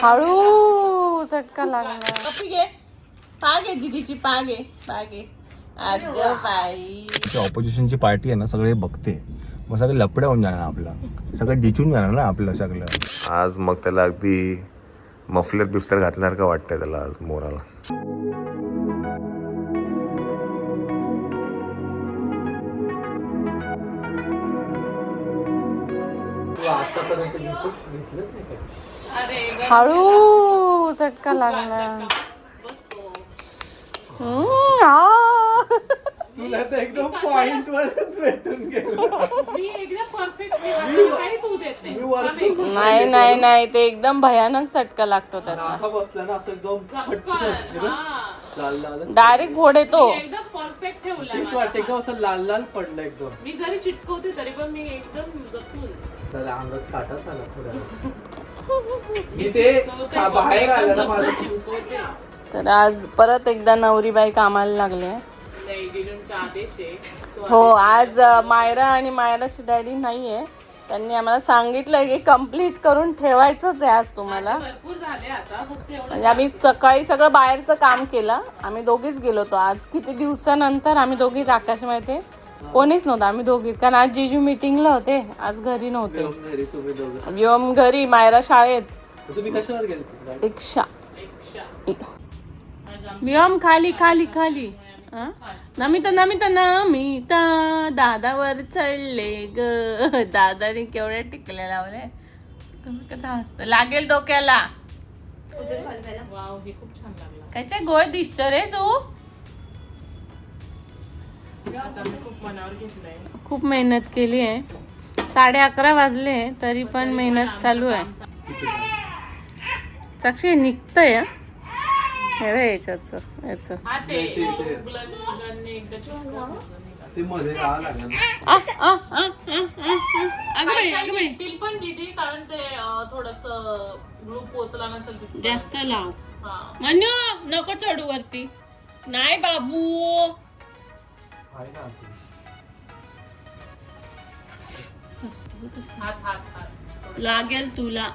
हळू झटका लागला. कपी घे, पाग आहे दीदीची, पाग आहे. अगं बाई, ऑपोजिशनची पार्टी आहे ना, सगळे बघते, मग सगळे लपडे होऊन जाणार, आपला सगळं डिचून जाणार ना आपलं सगळं. आज मग त्याला अगदी मफलर बिफलर घातल्यासारखं वाटतंय त्याला आज मोराला. हळू झटका लागला. तुला तर एकदम पॉइंट वरच भेटून गेलं. नाही ते एकदम भयानक चटका लागतो त्याचा. असं बसला ना, असं एकदम डायरेक्ट घोड येतो. एकदम परफेक्ट ठेवला. तेच वाटतं, एकदम असं लाल लाल पडलं एकदम. मी जरी चिटकवते तरी पण मी एकदम जपून. त्याला अंगात काटाच आला थोडा. मी ते बाहेर आलं ना माझं. चिटकवते. तर आज परत एकदा नवरीबाई कामाला लागले. आदेश आहे. हो, आज मायरा आणि मायराची डॅडी नाहीये. त्यांनी आम्हाला सांगितलं की कम्प्लीट करून ठेवायचंच आहे आज तुम्हाला. भरपूर झाले आता, फक्त एवढं. म्हणजे आम्ही सकाळी सगळं बाहेरचं काम केलं. आम्ही दोघीच गेलो होतो आज. किती दिवसानंतर आम्ही दोघीच. आकाश माहिती कोणीच नव्हतं, आम्ही दोघीच. कारण आज जिजू मीटिंगला होते, आज घरी नव्हते. व्योम घरी, मायरा शाळेत. तुम्ही कशावर गेले? रिक्षा. व्योम खाली खाली खाली. नमिता दादावर चढले ग. दादाने केवढे टिकले लावले. तुम्ही कसं हसत लागेल डोक्याला. वाव, हे खूप छान लागलं. कायच्या गोळ दिसत रे तू. आज आम्ही खूप मनावर घेतलंय. खूप मेहनत केली आहे. 11:30 वाजले तरी पण मेहनत चालू आहे. साक्षी निघतंय याचं. हा, ते मुलांनी एकदा चिटकवलं. ते मध्ये राहा लागलं. तील पण दीदी, कारण ते थोडस ग्लू पोचला नसेल तिथे. जास्त लाव. हा. मनू नको चढू वरती. नाही बाबू. आहे ना हात लागेल तुला.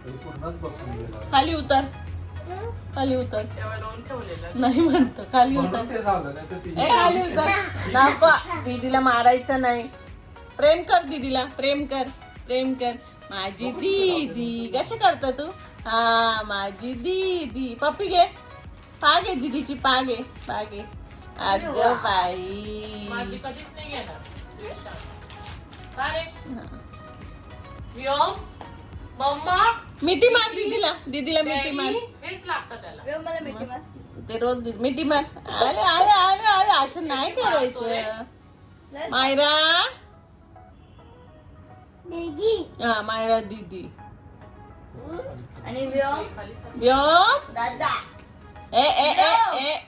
पूर्णच बसून गेला. खाली उतर. तेव्हा लावून ठेवलेलं. नाही म्हणतो खाली उतर. म्हणून ते झालं नाही तर ती ए खाली उतर. नको, दीदीला मारायचं नाही. प्रेम कर दीदीला, प्रेम कर. माझी दीदी कशी करतो तू. हा, माझी दीदी. पप्पी घे, पाग आहे दीदीची, पाग आहे. अगं बाई. माझी कधीच नाही घेणार. अरे व्योम, मम्मा मिठी मार दीदीला मिठी मार. हेच लागतं त्याला. ते रोज मिठी मार. अरे असं नाही करायचं. मायरा दीदी. हा, मायरा दीदी. आणि व्योम व्योम दादा. ए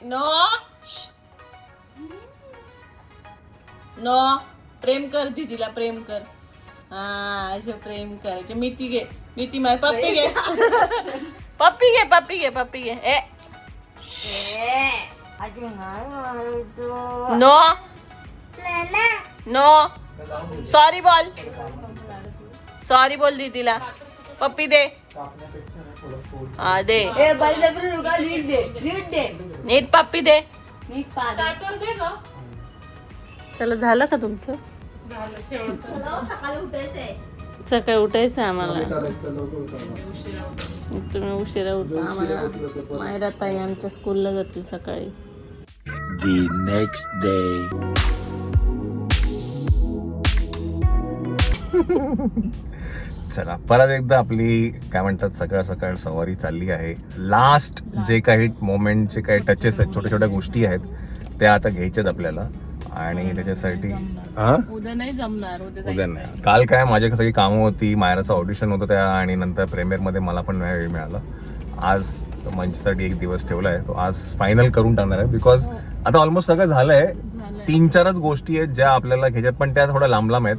नो. प्रेम कर दीदीला, प्रेम कर. हा, असे प्रेम करायचे. मिठी मार. पप्पी घे. ए नो. सॉरी बोल दीदीला. पप्पी दे. हा, दे. ए बळजबरी रुगा. नीट दे. नीट पप्पी दे. नीट पाद. स्टार्टर दे ना. चला, झालं का तुमचं. झालं शेवटचं. सकाळी उठायचंय. सकाळी उठायचं आम्हाला. उशिरा. तुम्ही उशिरा उठा. आम्हाला मायरा ताई आमच्या स्कूलला जातील सकाळी. The next day. चला, परत एकदा आपली काय म्हणतात सकाळ सवारी चालली आहे. लास्ट जे काही मोमेंट, जे काही टचेस आहेत, छोट्या गोष्टी आहेत, त्या आता घ्यायच्यात आपल्याला. आणि त्याच्यासाठी उद्या नाही जमणार. उद्या नाही. काल काय माझ्या सगळी कामं होती, मायराचं ऑडिशन होतं त्या, आणि नंतर प्रीमियरमध्ये मला पण वेळ मिळाला. आज मंचसाठी एक दिवस ठेवला आहे, तो आज फायनल करून टाकणार आहे. बिकॉज आता ऑलमोस्ट सगळं झालंय. 3-4च गोष्टी आहेत ज्या आपल्याला घ्यायच्यात, पण त्या थोड्या लांब आहेत.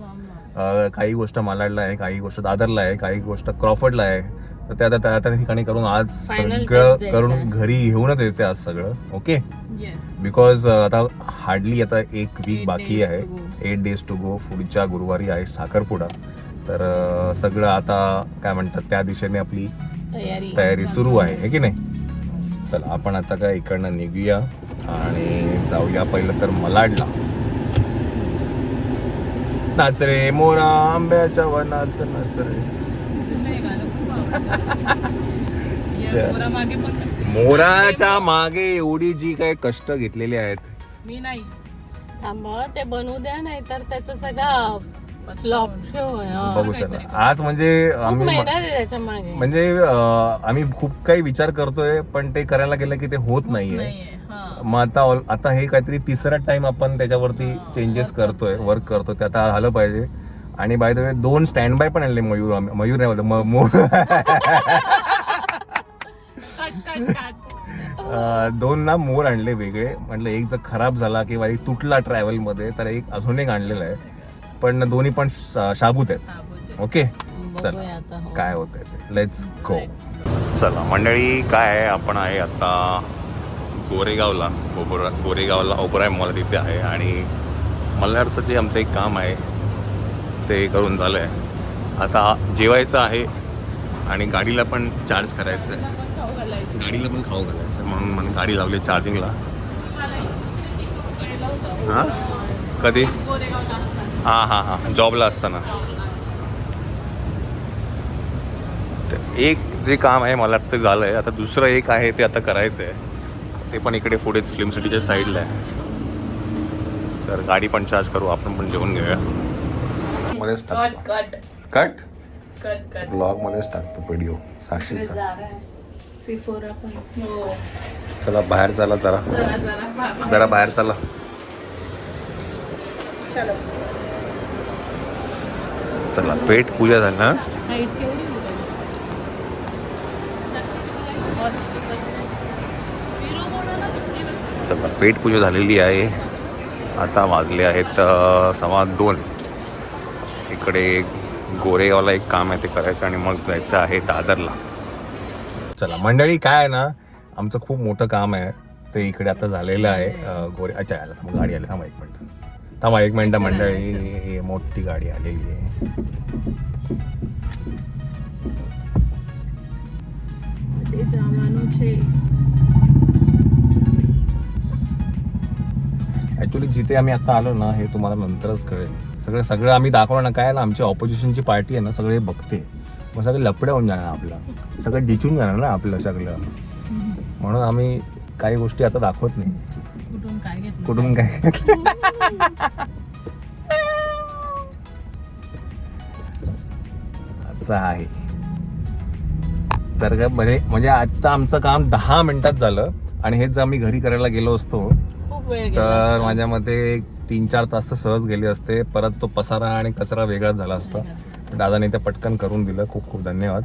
काही गोष्ट मालाडला आहे, काही गोष्ट दादरला आहे, काही गोष्ट क्रॉफर्डला आहे. तर त्या त्या त्या ठिकाणी करून आज सगळं करून घरी घेऊनच यायचं आज सगळं. ओके, बिकॉज आता हार्डली आता 1 वीक बाकी आहे. 8 days टू गो. पुढच्या गुरुवारी आहे साखरपुडा. तर सगळं आता काय म्हणतात त्या दिशेने आपली तयारी सुरू आहे की नाही. चला आपण आता काय इकडनं निघूया आणि जाऊया पहिलं तर मलाडला. नाच रे मोरा आंब्याच्या वनात नाच रे. मोराच्या मागे एवढी जी काही कष्ट घेतलेली आहेत. मी नाही थांबा ते बनवू द्या नाही तर त्याचं सगळं फ्लॉप शो बघू चला आज म्हणजे आम्ही त्याच्या मागे म्हणजे आम्ही खूप काही विचार करतोय पण ते करायला गेलं की ते होत नाहीये. मग आता हे काहीतरी तिसरा टाइम आपण त्याच्यावरती चेंजेस करतोय, वर्क करतोय, ते आता झालं पाहिजे. आणि by the way 2 stand by पण आणले मयूर नाही दोन ना मोर आणले वेगळे. म्हटलं एक जर खराब झाला किंवा एक तुटला ट्रॅव्हल मध्ये तर एक अजून एक आणलेला आहे, पण दोन्ही पण शाबूत आहेत. ओके चला काय होतंय ते लेट्स गो. चला मंडळी काय आहे, आपण आहे आता गोरेगावला. गोरेगावला ओबराय मॉल तिथे आहे आणि मल्हारचं जे आमचं एक काम आहे ते करून झालं आहे. आता जेवायचं आहे आणि गाडीला पण चार्ज करायचं आहे, गाडीला पण खाऊ घालायचं म्हणून गाडी लावली चार्जिंगला. हां कधी? हां जॉबला असताना. तर एक जे काम आहे मला ते झालं आहे. आता दुसरं एक आहे ते आता करायचं आहे, ते पण इकडे पुढेच फिल्म सिटीच्या साईडला आहे. तर गाडी पण चार्ज करू, आपण पण जेवण घेऊया. मध्येच टाकतो कट ब्लॉग मध्येच टाकतो व्हिडिओ साक्षीचा. चला बाहेर चला जरा बाहेर चला. चला पेट पूजा झाली ना. चला पेट पूजा झालेली आहे. आता वाजले आहेत 2:15. इकडे गोरेगावला एक काम आहे ते करायचं आणि मग जायचं आहे दादरला. चला मंडळी काय आहे ना, आमचं खूप मोठं काम आहे ते इकडे आता झालेलं आहे. अच्छा आला मग गाडी आली. थांबा एक मिनटं मंडळी, मोठी गाडी आलेली आहे. ऍक्च्युली जिथे आम्ही आता आलो ना हे तुम्हाला नंतरच कळेल. सगळं आम्ही दाखवलं ना काय ना, आमची ऑपोजिशनची पार्टी आहे ना सगळे बघते, मग सगळं लपड्या होऊन जाणार, आपलं सगळं डिचून जाणार ना आपलं सगळं. म्हणून आम्ही काही गोष्टी आता दाखवत नाही. कुठून काय असं आहे. तर काय म्हणजे आता आमचं काम 10 मिनिटात झालं आणि हेच जर आम्ही घरी करायला गेलो असतो तर माझ्या मते 3-4 तास तर सहज गेले असते. परत तो पसारा आणि कचरा वेगळाच झाला असता. दादाने ते पटकन करून दिलं, खूप खूप धन्यवाद.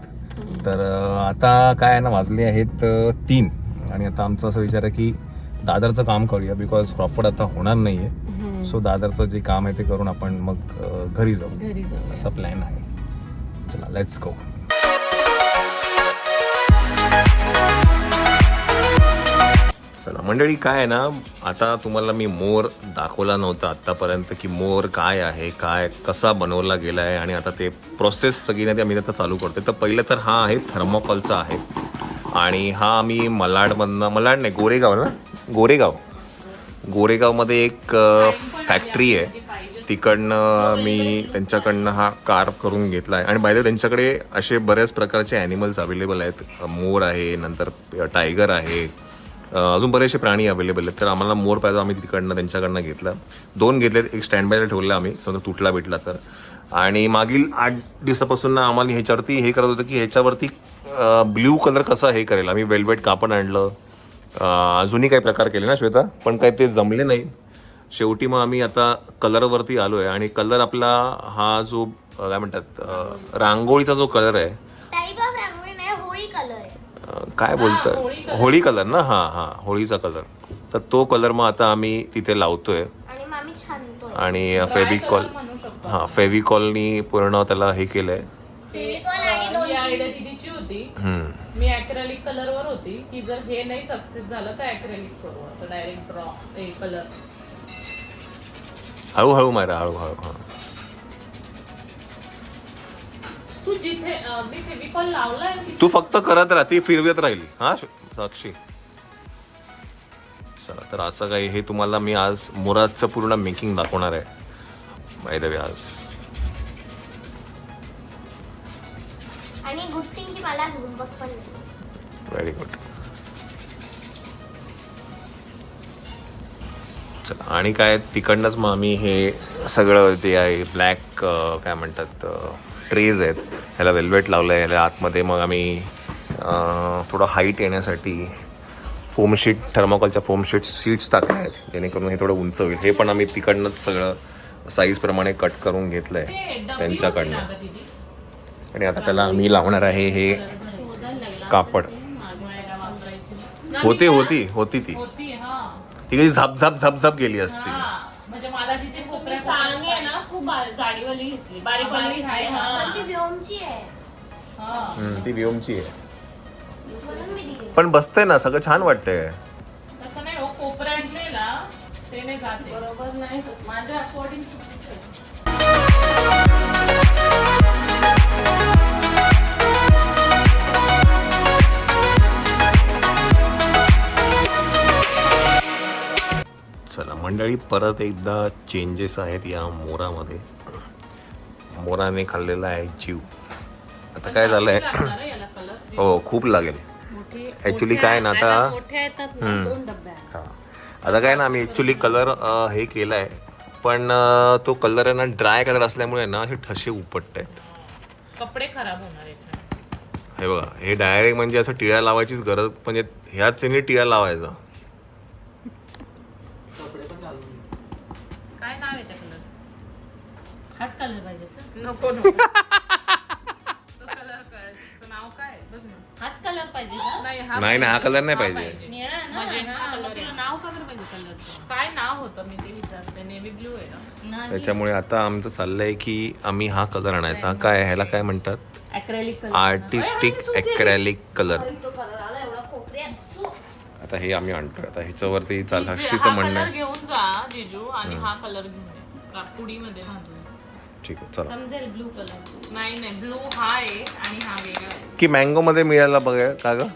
तर आता काय आहे ना, वाजले आहेत 3 आणि आता आमचं असं विचार आहे की दादरचं काम करूया, बिकॉज प्रॉपर आता होणार नाही आहे. सो दादरचं जे काम आहे ते करून आपण मग घरी जाऊ असा प्लॅन आहे. चला लेट्स गो. चला मंडळी काय आहे ना, आता तुम्हाला मी मोर दाखवला नव्हता आत्तापर्यंत की मोर काय आहे, काय कसा बनवला गेला आहे आणि आता ते प्रोसेस सगळी ना ते आम्ही आता चालू करतो. तर पहिलं तर हा आहे थर्मोकॉलचा आहे आणि हा आम्ही मलाड नाही गोरेगावमध्ये एक फॅक्टरी आहे, तिकडनं मी त्यांच्याकडनं हा कार्व करून घेतला आहे. आणि बाय द वे त्यांच्याकडे असे बऱ्याच प्रकारचे ॲनिमल्स अवेलेबल आहेत. मोर आहे, नंतर टायगर आहे, अजून बरेचसे प्राणी अवेलेबल आहेत. तर आम्हाला मोर पाहिजे, आम्ही तिकडनं त्यांच्याकडनं घेतला. 2 घेतलेत, एक स्टँड बायला ठेवला आम्ही, समजा तुटला भेटला तर. आणि मागील 8 दिवसापासून ना आम्हाला ह्याच्यावरती हे करत होतं की ह्याच्यावरती ब्ल्यू कलर कसा हे करेल. आम्ही वेल्वेट कापड आणलं, अजूनही काही प्रकार केले ना श्वेता, पण काही ते जमले नाही. शेवटी मग आम्ही आता कलरवरती आलो आहे आणि कलर आपला हा जो काय म्हणतात रांगोळीचा जो कलर आहे, काय बोलतोय, होळी कलर ना, हां होळीचा कलर. तर तो कलर मग आता आम्ही तिथे लावतोय आणि फेविकॉलनी पूर्ण त्याला हे केलंय. मी ॲक्रेलिक कलरवर होती की जर हे नाही सक्सेस झालं तर ॲक्रेलिक करू, असं डायरेक्ट ड्रॉ ते कलर. हळूहळू मारा, हळूहळू. हां तू जिथे मी फेविकॉल लावलाय ना, तू फक्त करत राहा, ती फिरवत राहिली. हा साक्षी, चला तर असं काही हे तुम्हाला मी आज मोराचं पूर्ण मेकिंग दाखवणार आहे बाय द वे आज. आणि गुड थिंग की मला झुंबक पण नाही. Very good. चला आणि काय तिकडनंच मग आम्ही हे सगळं जे आहे ब्लॅक काय म्हणतात ट्रेज आहेत, ह्याला वेल्वेट लावलं आहे. ह्याला आतमध्ये मग आम्ही थोडं हाईट येण्यासाठी फोमशीट, थर्मोकॉलच्या फोमशीट सीट्स टाकल्या आहेत, जेणेकरून हे थोडं उंच होईल. हे पण आम्ही तिकडनंच सगळं साईजप्रमाणे कट करून घेतलं आहे त्यांच्याकडनं. आणि आता त्याला आम्ही लावणार आहे हे कापड. होती ती होती. हा ती कधी झाप गेली असती. म्हणजे मला जिथे कोपऱ्यात चांगली आहे ना, खूप जाडीवाली घेतली, बारीकवाली आहे. पण ती व्योमची आहे ती वियोमची आहे, म्हणून मी दिली. पण बसते ना, सगळं छान वाटतंय. तसं नाही हो, कोपऱ्यातले ना ते नाही जाते. बरोबर नाही होत. माझ्या अकॉर्डिंग चला मंडळी, परत एकदा चेंजेस आहेत या मोरामध्ये. मोराने खाल्लेला आहे जीव. आता काय झालंय, लागणार आहे याला कलर. हो खूप लागेल ॲक्च्युली. काय ना आता मोठ्या येतात ना 2 डब्या. हा आता काय ना आम्ही ॲक्च्युली कलर हे केला आहे, पण तो कलर आहे ना ड्राय कलर असल्यामुळे ना असे ठसे उपटत आहेत. कपडे खराब होणार याच्यात. हे बघा, हे डायरेक्ट म्हणजे असं टिळा लावायचीच गरज, म्हणजे ह्याच सेमी टिळा लावायचा. कपडे पण घालून घे. काय नाव आहे त्या कलर? हाच कलर पाहिजे सर. नको नको. तो कलर नाव काय आहे? बघ ना. हाच कलर पाहिजे का? नाही नाही, हा कलर नाही पाहिजे. निळा आहे ना? magenta हा, color मग तुला आहे. नाव का बरं पाहिजे कलरचं? काय नाव होतं मी ते विचारते. नेव्ही ब्लू आहे ना? नाही, त्याच्यामुळे आता आमचं चाललंय की आम्ही हा कलर आणायचा. काय ह्याला काय म्हणतात, acrylic color. Artistic acrylic colour. तो कलर आला एवढा कोपऱ्यात. आता हे आम्ही आणतोय. आता ह्याच्यावरती हा हर्षीचं म्हणणं कलर आहे. घेऊन जा जिजू आणि हा कलर घेऊन या पुडीमध्ये घालून. ठीक आहे चला. समजेल ब्लू कलर. नाही ब्लू हा आहे आणि हा वेगळा आहे. की मँगो मध्ये मिळायला बघा का ग,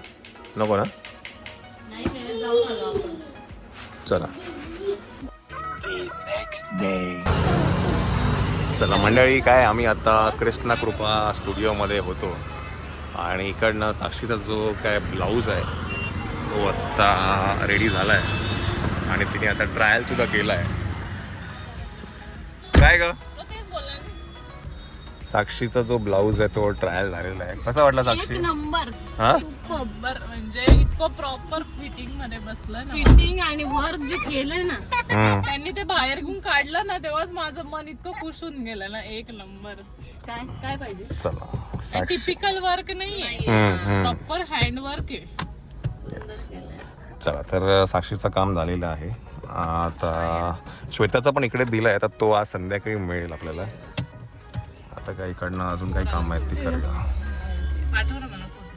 नको ना. नाही मिळत, जाऊन आलो आपण. चला चला मंडळी, काय आम्ही आता कृष्णा कृपा स्टुडिओमध्ये होतो आणि इकडनं साक्षीचा जो काय ब्लाऊज आहे तो आत्ता रेडी झाला आहे आणि तिने आता ट्रायल सुद्धा केला आहे. काय ग, तो तेच बोलला ना. साक्षीचा जो ब्लाऊज आहे तो ट्रायल झालेला आहे. कसा वाटला साक्षी? एक नंबर. हा खबर म्हणजे इतकं प्रॉपर फिटिंग मध्ये बसलं ना. फिटिंग आणि वर्क जे केलंय ना त्यांनी ते बाहेर घेऊन काढलं ना, तेव्हाच माझं मन इतकं खुश होऊन गेलं ना. एक नंबर. काय काय पाहिजे? चला साक्षी. टिपिकल वर्क नाहीये, प्रॉपर हँड वर्क आहे. चला तर साक्षीचं काम झालेलं आहे. आता श्वेताचा पण इकडे दिला आहे, आता तो आज संध्याकाळी मिळेल आपल्याला. आता काय इकडनं अजून काही काम आहेत ती करूया. पाठव ना मला फोटो.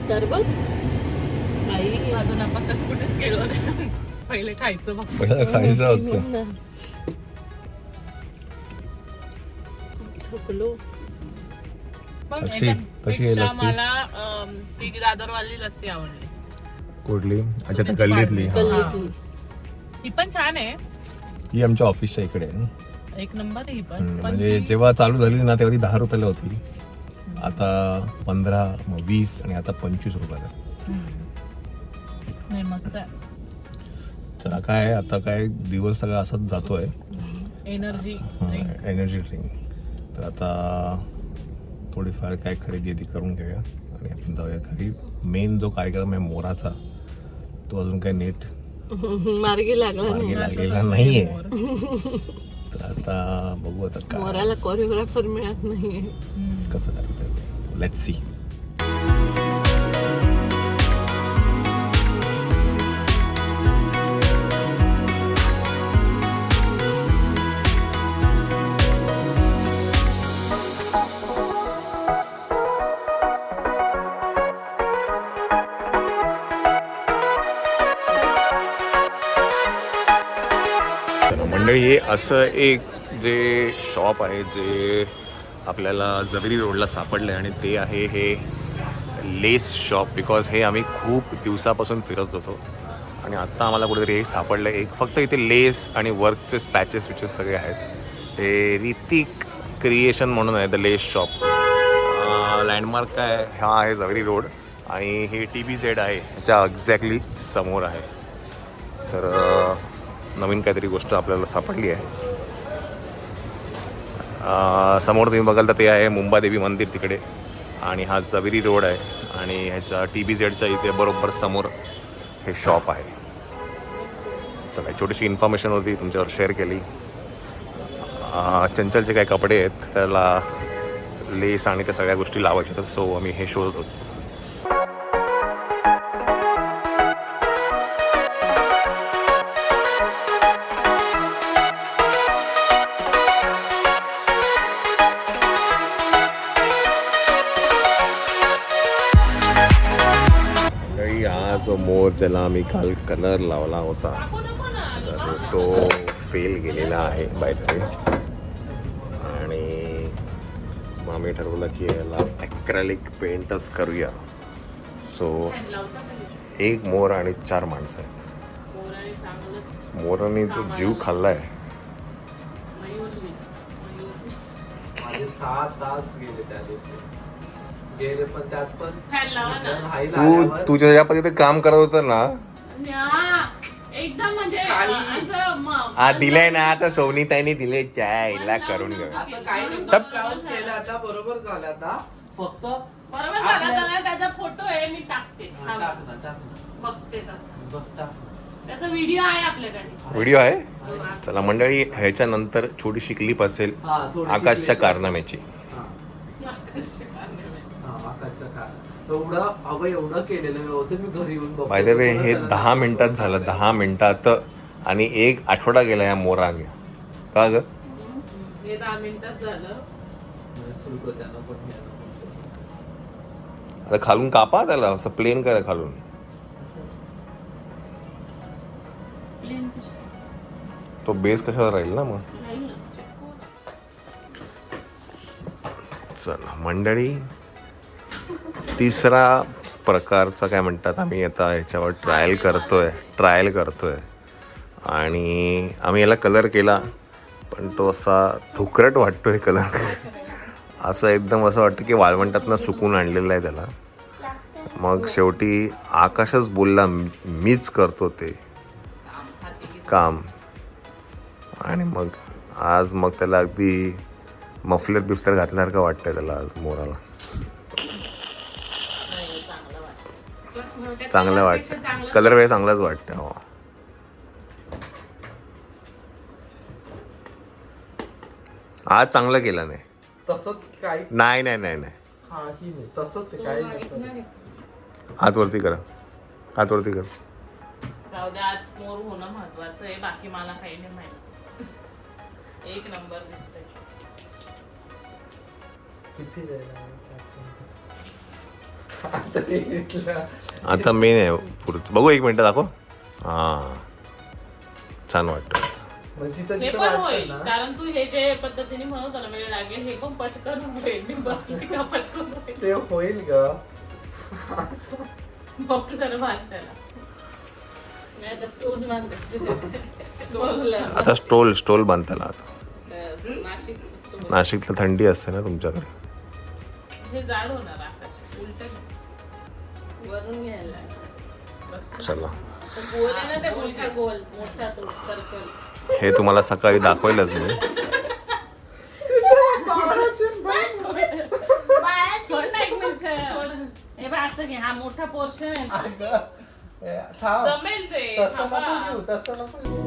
तर बघ अजून आपण तर कुठेच गेलो नाही. पहिले खायचं बघ. थकलो. साक्षी, कशी आहे लस्सी? मला ती दादरवाली लस्सी आवडली. कुठली? अच्छा त्या गल्लीतली. गल्लीतली. ही पण छान आहे, ही आमच्या ऑफिसच्या इकडे आहे. एक नंबर आहे ही पण. म्हणजे जेव्हा चालू झाली ना तेव्हा ती 10 रुपयाला होती, आता 15, मग 20 आणि आता 25 रुपयाला. नाही मस्त आहे. चला काय आता काय दिवस सगळा असाच जातोय. Energy energy drink. तर आता थोडीफार काय खरेदी ती करून घेऊया आणि आपण जाऊया घरी. मेन जो कार्यक्रम आहे मोराचा तो अजून काही नीट मार्गी लागला मार्गी लागलेला नाहीये. तर आता बघू आता काय मोराला कोरिओग्राफर मिळत नाहीये. कसं करता येईल. Let's see. हे असं एक जे शॉप आहे जे आपल्याला जवेरी रोडला सापडलं आहे आणि ते आहे हे लेस शॉप. बिकॉज हे आम्ही खूप दिवसापासून फिरत होतो आणि आत्ता आम्हाला कुठेतरी हे सापडलं आहे. एक फक्त इथे लेस आणि वर्कचे पॅचेस विचेस सगळे आहेत. हे ऋतिक क्रिएशन म्हणून आहे द लेस शॉप. लँडमार्क काय हा आहे जवेरी रोड आणि हे TBZ आहे ह्याच्या एक्झॅक्टली समोर आहे. तर नवीन काहीतरी गोष्ट आपल्याला सापडली आहे. समोर तुम्ही बघाल तर ते आहे मुंबादेवी मंदिर तिकडे आणि हा जवेरी रोड आहे आणि ह्याच्या TBZच्या इथे बरोबर समोर हे शॉप आहे. चला एक छोटीशी इन्फॉर्मेशन होती तुमच्यावर शेअर केली. चंचलचे काही कपडे आहेत त्याला लेस आणि त्या सगळ्या गोष्टी लावायच्या तर सो आम्ही हे शोधत होतो. हा जो मोर ज्याला आम्ही काल कलर लावला होता तर तो फेल गेलेला आहे बाय द वे. आणि मग आम्ही ठरवलं की याला ॲक्रेलिक पेंटच करूया. सो एक मोर आणि 4 माणसं आहेत. मोराने जो जीव खाल्लाय. माझे 6 तास गेले त्या दिवशी. गेले पण त्यात पण तू ज्या पद्धतीने काम करत होता ना एकदम म्हणजे असं हा दिलाय ना आता सोनीताईने दिले चायला करून घे. असं काही नाही केलं आता बरोबर झालं. आता फक्त बरोबर झाला तर त्याचा फोटो आहे मी टाकते. टाक ना. बघते बघ टाक. त्याचा व्हिडिओ आहे आपल्याकडे. व्हिडिओ आहे. चला मंडळी ह्याच्या नंतर छोटीशी क्लिप असेल आकाशच्या कारनाम्याची. एवढं केलेलं व्यवस्थित मी घरी येऊन बघतो. बाय द वे हे 10 मिनिटात झालं. 10 मिनिटात आणि 1 आठवडा गेला या मोराने. का ग हे 10 मिनिटात झालं. आता खालून कापा त्याला असं प्लेन करा खालून. तो बेस कशावर राहील ना मग. चला मंडळी तिसरा प्रकारचा काय म्हणतात आम्ही आता ह्याच्यावर ट्रायल करतोय आणि आम्ही याला कलर केला पण तो असा धुकरट वाटतोय कलर. असं एकदम असं वाटतं की वाळवंटातनं सुकून आणलेलं आहे त्याला. मग शेवटी आकाशच बोलला मीच करतो ते काम आणि मग आज मग त्याला अगदी मफलर बिफलर घातल्यासारखं वाटतंय त्याला आज मोराला. चांगलं वाटतं कलर वेळ चांगलाच वाटतं. हो आज चांगलं केलं नाही. तसंच काही नाही तसंच काही हात वरती करा. जाऊ दे आज मोर होणं महत्वाचं आहे. बाकी मला काही नाही माहिती. एक नंबर दिसतंय. आता मेन आहे पुढचं बघू. 1 मिनिट दाखव. हा छान वाटतं. हे पण होईल कारण तू हे जे पद्धतीने म्हणत होता वेळ लागेल हे पण पटकन होईल. मी बसली का पटकन होईल. ते होईल ग. बघणार बांध त्याला. मी आता स्टोन बांधते. आता स्टोल बांध त्याला. आता नाशिकला थंडी असते ना तुमच्याकडे. हे जाड होणार आकाश. उलट वरून घ्यायला. चला गोल आहे ना ते मोठा गोल मोठा तो सर्कल. हे तुम्हाला सकाळी दाखवायलाच मी. हे बघ असं घे. हा मोठा पोर्शन आहे. थांब. जमेल ते. तसं नको घेऊ.